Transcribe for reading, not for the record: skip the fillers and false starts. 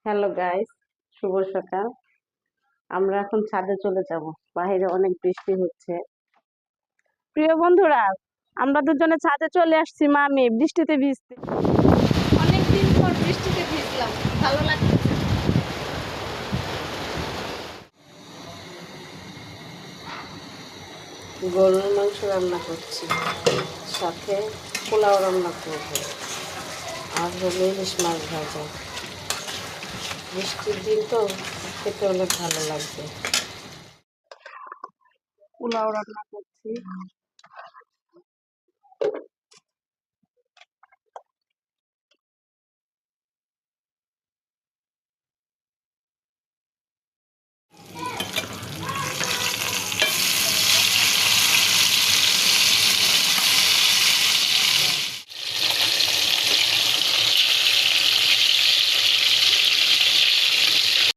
Hello guys, শুভ সকাল। আমরা এখন ছাদে চলে যাব। বাইরে অনেক বৃষ্টি হচ্ছে। প্রিয় বন্ধুরা, আমরা দুজনে ছাদে চলে আসছি মামি বৃষ্টিতে ভিজতে। অনেকদিন পর বৃষ্টিতে ভিজলাম, ভালো লাগছে। গরুর মাংস রান্না করছি, সাথে পোলাও রান্না করব, আর হলো ইলিশ মাছ ভাজা। বৃষ্টির দিন তো খেতে অনেক ভালো লাগবে। পোলাও রান্না করছি,